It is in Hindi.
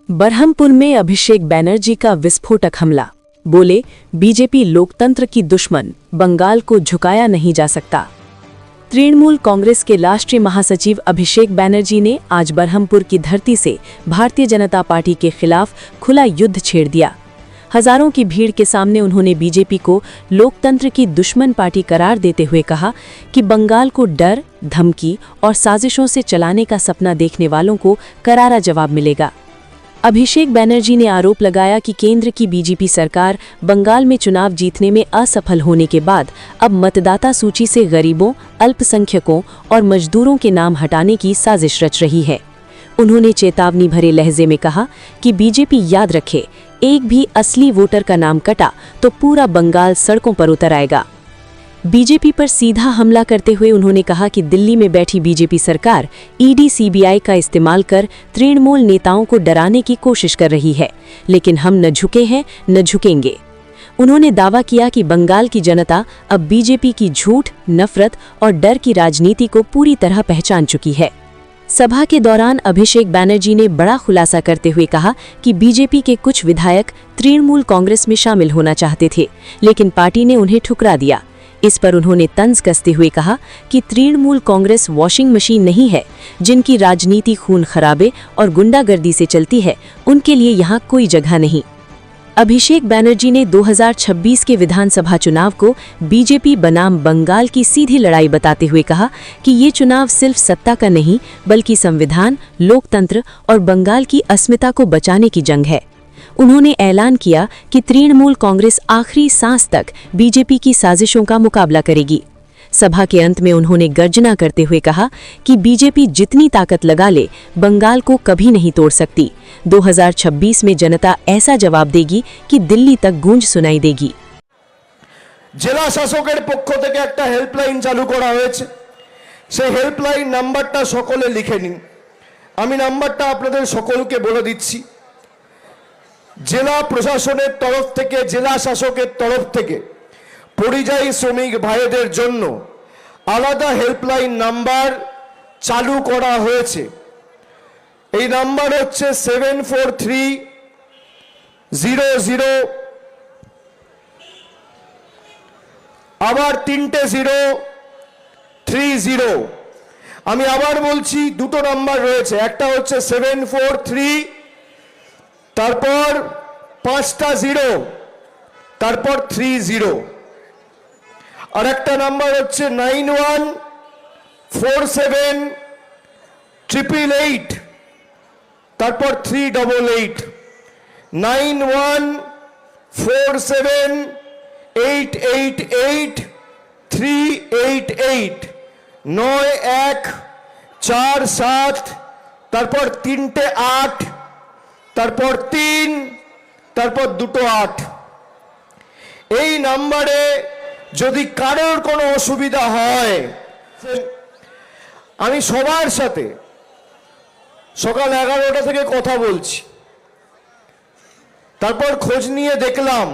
बरहमपुर में अभिषेक बैनर्जी का विस्फोटक हमला। बोले, बीजेपी लोकतंत्र की दुश्मन, बंगाल को झुकाया नहीं जा सकता। तृणमूल कांग्रेस के राष्ट्रीय महासचिव अभिषेक बैनर्जी ने आज बरहमपुर की धरती से भारतीय जनता पार्टी के खिलाफ खुला युद्ध छेड़ दिया। हजारों की भीड़ के सामने उन्होंने बीजेपी को लोकतंत्र की दुश्मन पार्टी करार देते हुए कहा कि बंगाल को डर, धमकी और साजिशों से चलाने का सपना देखने वालों को करारा जवाब मिलेगा। अभिषेक बैनर्जी ने आरोप लगाया कि केंद्र की बीजेपी सरकार बंगाल में चुनाव जीतने में असफल होने के बाद अब मतदाता सूची से गरीबों, अल्पसंख्यकों और मजदूरों के नाम हटाने की साजिश रच रही है। उन्होंने चेतावनी भरे लहजे में कहा कि बीजेपी याद रखे, एक भी असली वोटर का नाम कटा तो पूरा बंगाल सड़कों पर उतर आएगा। बीजेपी पर सीधा हमला करते हुए उन्होंने कहा कि दिल्ली में बैठी बीजेपी सरकार ईडी, सीबीआई का इस्तेमाल कर तृणमूल नेताओं को डराने की कोशिश कर रही है, लेकिन हम न झुके हैं न झुकेंगे। उन्होंने दावा किया कि बंगाल की जनता अब बीजेपी की झूठ, नफरत और डर की राजनीति को पूरी तरह पहचान चुकी है। सभा के दौरान अभिषेक बैनर्जी ने बड़ा खुलासा करते हुए कहा कि बीजेपी के कुछ विधायक तृणमूल कांग्रेस में शामिल होना चाहते थे, लेकिन पार्टी ने उन्हें ठुकरा दिया। इस पर उन्होंने तंज कसते हुए कहा कि तृणमूल कांग्रेस वॉशिंग मशीन नहीं है, जिनकी राजनीति खून खराबे और गुंडागर्दी से चलती है, उनके लिए यहाँ कोई जगह नहीं। अभिषेक बैनर्जी ने 2026 के विधानसभा चुनाव को बीजेपी बनाम बंगाल की सीधी लड़ाई बताते हुए कहा कि ये चुनाव सिर्फ सत्ता का नहीं, बल्कि संविधान, लोकतंत्र और बंगाल की अस्मिता को बचाने की जंग है। उन्होंने ऐलान किया कि तृणमूल कांग्रेस आखिरी सांस तक बीजेपी की साजिशों का मुकाबला करेगी। सभा के अंत में उन्होंने गर्जना करते हुए कहा कि बीजेपी जितनी ताकत लगा ले, बंगाल को कभी नहीं तोड़ सकती। 2026 में जनता ऐसा जवाब देगी कि दिल्ली तक गूंज सुनाई देगी। জেলা শাসকের পক্ষ থেকে একটা হেল্পলাইন চালু করা হয়েছে। সেই হেল্পলাইন নাম্বারটা সকলে লিখে নিন। আমি নাম্বারটা আপনাদের সকলকে বলে দিচ্ছি। জেলা প্রশাসনের তরফ থেকে, জেলা শাসকের তরফ থেকে পরিযায়ী শ্রমিক ভাইদের জন্য আলাদা হেল্পলাইন নাম্বার চালু করা হয়েছে। এই নাম্বার হচ্ছে 74300, আবার 3টে 030। আমি আবার বলছি, দুটো নাম্বার রয়েছে, একটা হচ্ছে 743, তারপর 5টা 0, তারপর 30, আর একটা নাম্বার হচ্ছে 91478888, তারপর 388, 9147888388, 9147, তারপর 3টে 8, তারপর 3, তারপর দুটো 8। এই নাম্বারে যদি কারোর কোনো অসুবিধা হয়, আমি সবার সাথে সকাল 11টা থেকে কথা বলছি। তারপর খোঁজ নিয়ে দেখলাম